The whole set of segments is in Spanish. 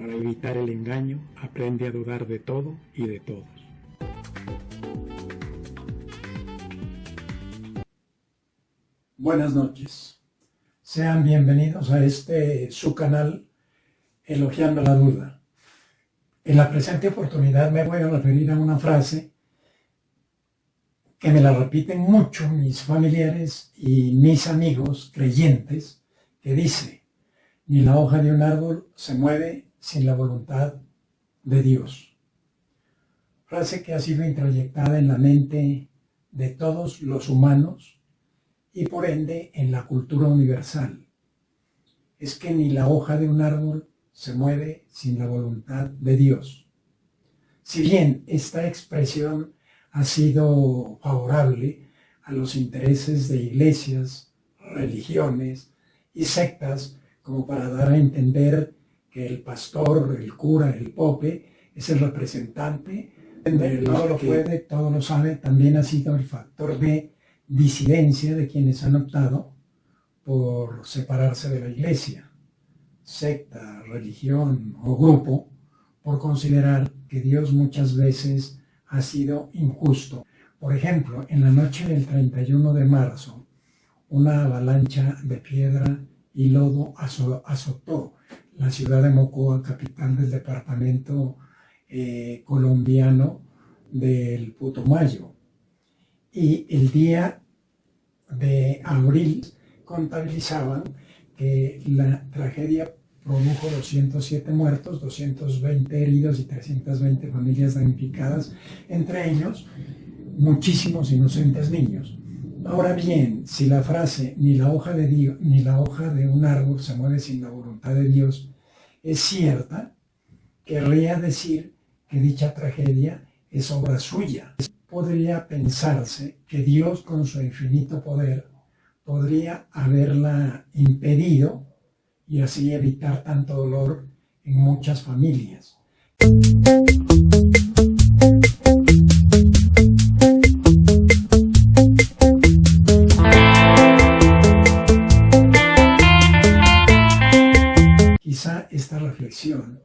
Para evitar el engaño, aprende a dudar de todo y de todos. Buenas noches. Sean bienvenidos a su canal Elogiando la Duda. En la presente oportunidad me voy a referir a una frase que me la repiten mucho mis familiares y mis amigos creyentes, que dice: ni la hoja de un árbol se mueve sin la voluntad de Dios. Frase que ha sido introyectada en la mente de todos los humanos y por ende en la cultura universal. Es que ni la hoja de un árbol se mueve sin la voluntad de Dios. Si bien esta expresión ha sido favorable a los intereses de iglesias, religiones y sectas, como para dar a entender que el pastor, el cura, el pope es el representante de todo lo puede, todo lo sabe, también ha sido el factor de disidencia de quienes han optado por separarse de la iglesia, secta, religión o grupo, por considerar que Dios muchas veces ha sido injusto. Por ejemplo, en la noche del 31 de marzo, una avalancha de piedra y lodo azotó la ciudad de Mocoa, capital del departamento colombiano del Putumayo. Y el día de abril contabilizaban que la tragedia produjo 207 muertos, 220 heridos y 320 familias damnificadas, entre ellos muchísimos inocentes niños. Ahora bien, si la frase ni la hoja de un árbol se mueve sin la voluntad de Dios es cierta, querría decir que dicha tragedia es obra suya. Podría pensarse que Dios, con su infinito poder, podría haberla impedido y así evitar tanto dolor en muchas familias. Quizá esta reflexión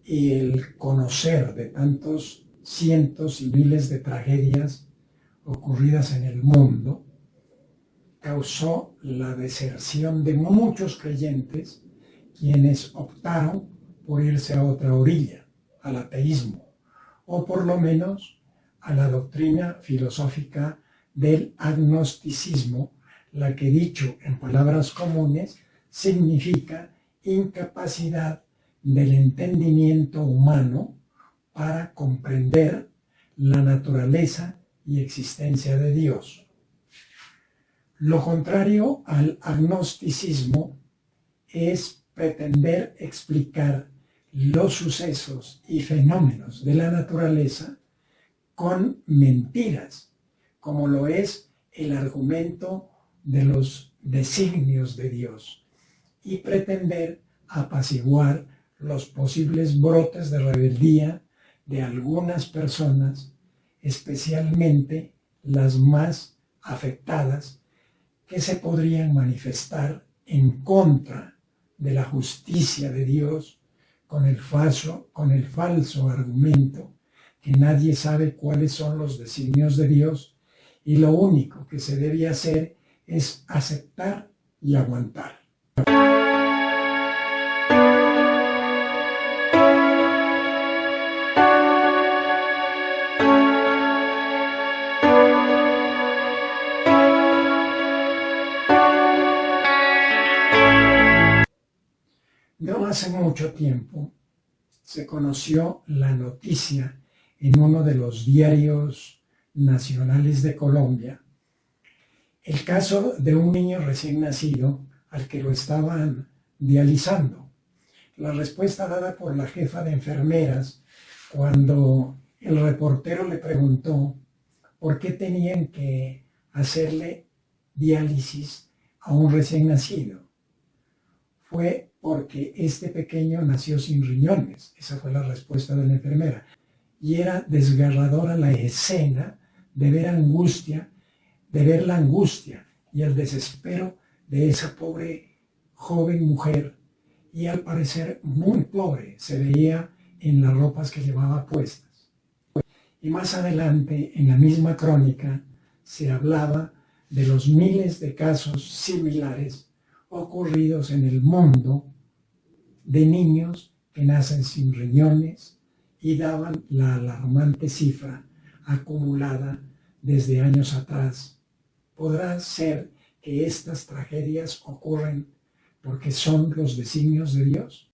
y el conocer de tantos cientos y miles de tragedias ocurridas en el mundo causó la deserción de muchos creyentes, quienes optaron por irse a otra orilla, al ateísmo, o por lo menos a la doctrina filosófica del agnosticismo, la que, dicho en palabras comunes, significa incapacidad del entendimiento humano para comprender la naturaleza y existencia de Dios. Lo contrario al agnosticismo es pretender explicar los sucesos y fenómenos de la naturaleza con mentiras, como lo es el argumento de los designios de Dios, y pretender apaciguar los posibles brotes de rebeldía de algunas personas, especialmente las más afectadas, que se podrían manifestar en contra de la justicia de Dios con el falso argumento que nadie sabe cuáles son los designios de Dios y lo único que se debe hacer es aceptar y aguantar. No hace mucho tiempo se conoció la noticia en uno de los diarios nacionales de Colombia, el caso de un niño recién nacido al que lo estaban dializando. La respuesta dada por la jefa de enfermeras cuando el reportero le preguntó por qué tenían que hacerle diálisis a un recién nacido fue porque este pequeño nació sin riñones. Esa fue la respuesta de la enfermera. Y era desgarradora la escena de ver la angustia y el desespero de esa pobre joven mujer y al parecer muy pobre, se veía en las ropas que llevaba puestas. Y más adelante, en la misma crónica, se hablaba de los miles de casos similares ocurridos en el mundo de niños que nacen sin riñones y daban la alarmante cifra acumulada desde años atrás. ¿Podrá ser que estas tragedias ocurren porque son los designios de Dios?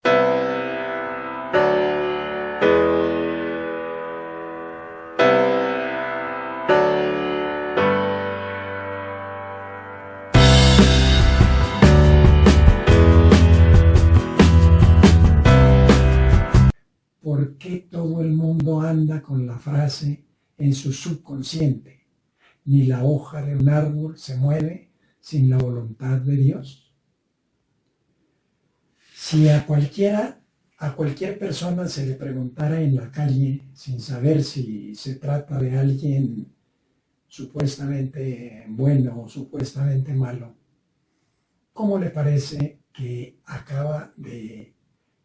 ¿Por qué todo el mundo anda con la frase en su subconsciente? Ni la hoja de un árbol se mueve sin la voluntad de Dios. Si a cualquier persona se le preguntara en la calle, sin saber si se trata de alguien supuestamente bueno o supuestamente malo, ¿cómo le parece que acaba de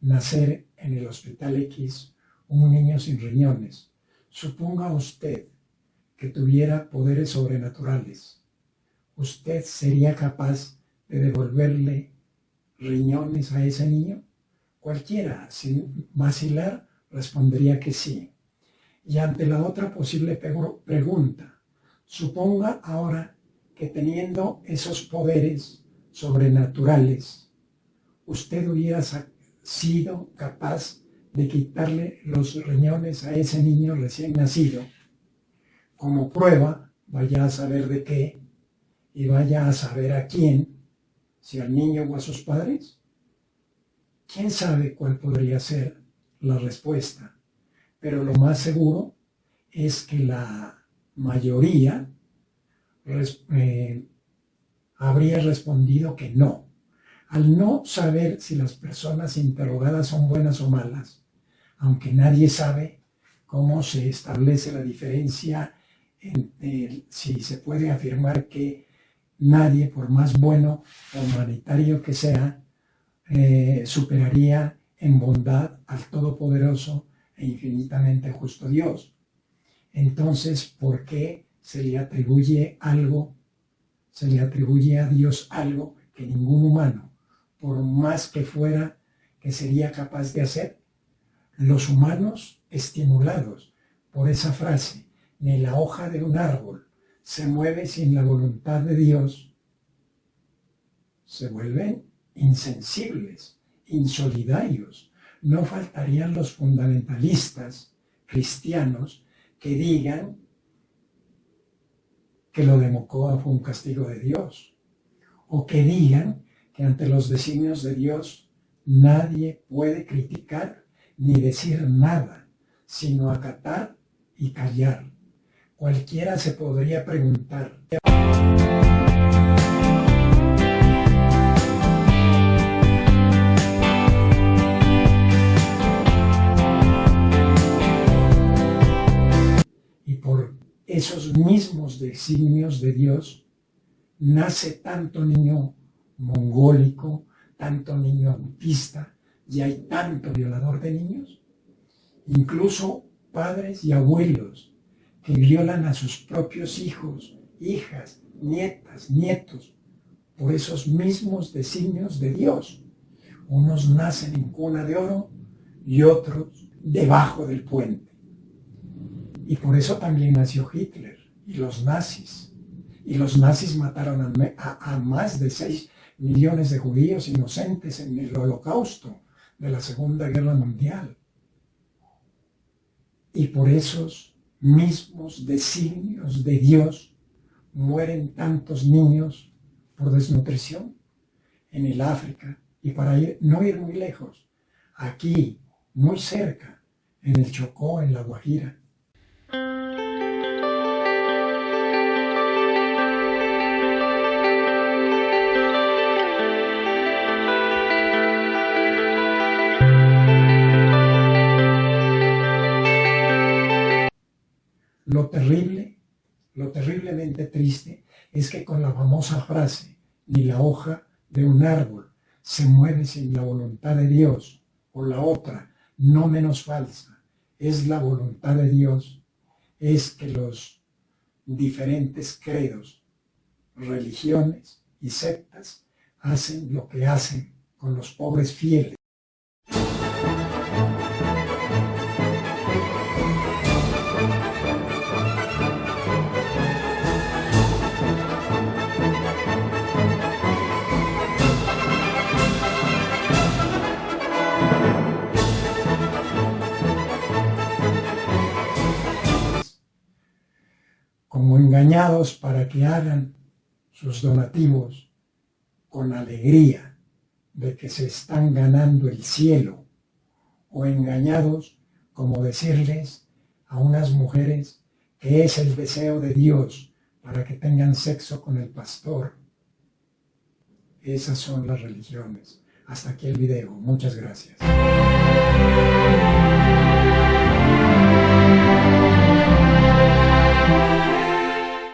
nacer en el hospital X un niño sin riñones? Suponga usted que tuviera poderes sobrenaturales. ¿Usted sería capaz de devolverle riñones a ese niño? Cualquiera, sin vacilar, respondería que sí. Y ante la otra posible pregunta, suponga ahora que teniendo esos poderes sobrenaturales, usted hubiera sido capaz de quitarle los riñones a ese niño recién nacido. Como prueba, vaya a saber de qué y vaya a saber a quién, si al niño o a sus padres. ¿Quién sabe cuál podría ser la respuesta? Pero lo más seguro es que la mayoría habría respondido que no. Al no saber si las personas interrogadas son buenas o malas, aunque nadie sabe cómo se establece la diferencia si se puede afirmar que nadie, por más bueno o humanitario que sea, superaría en bondad al todopoderoso e infinitamente justo Dios. Entonces, ¿por qué se le atribuye a Dios algo que ningún humano, por más que fuera, que sería capaz de hacer? Los humanos, estimulados por esa frase, ni la hoja de un árbol se mueve sin la voluntad de Dios, se vuelven insensibles, insolidarios. No faltarían los fundamentalistas cristianos que digan que lo de Mocoa fue un castigo de Dios, o que digan que ante los designios de Dios nadie puede criticar ni decir nada, sino acatar y callar. Cualquiera se podría preguntar: y por esos mismos designios de Dios nace tanto niño mongólico, tanto niño autista, y hay tanto violador de niños, incluso padres y abuelos que violan a sus propios hijos, hijas, nietas, nietos, por esos mismos designios de Dios. Unos nacen en cuna de oro y otros debajo del puente. Y por eso también nació Hitler y los nazis. Y los nazis mataron a más de 6 millones de judíos inocentes en el Holocausto de la Segunda Guerra Mundial. Y por esos mismos designios de Dios mueren tantos niños por desnutrición en el África. Y para no ir muy lejos, aquí, muy cerca, en el Chocó, en la Guajira. Lo terriblemente triste es que con la famosa frase, ni la hoja de un árbol se mueve sin la voluntad de Dios, o la otra, no menos falsa, es la voluntad de Dios, es que los diferentes credos, religiones y sectas hacen lo que hacen con los pobres fieles. Como engañados para que hagan sus donativos con alegría de que se están ganando el cielo, o engañados como decirles a unas mujeres que es el deseo de Dios para que tengan sexo con el pastor. Esas son las religiones. Hasta aquí el video. Muchas gracias.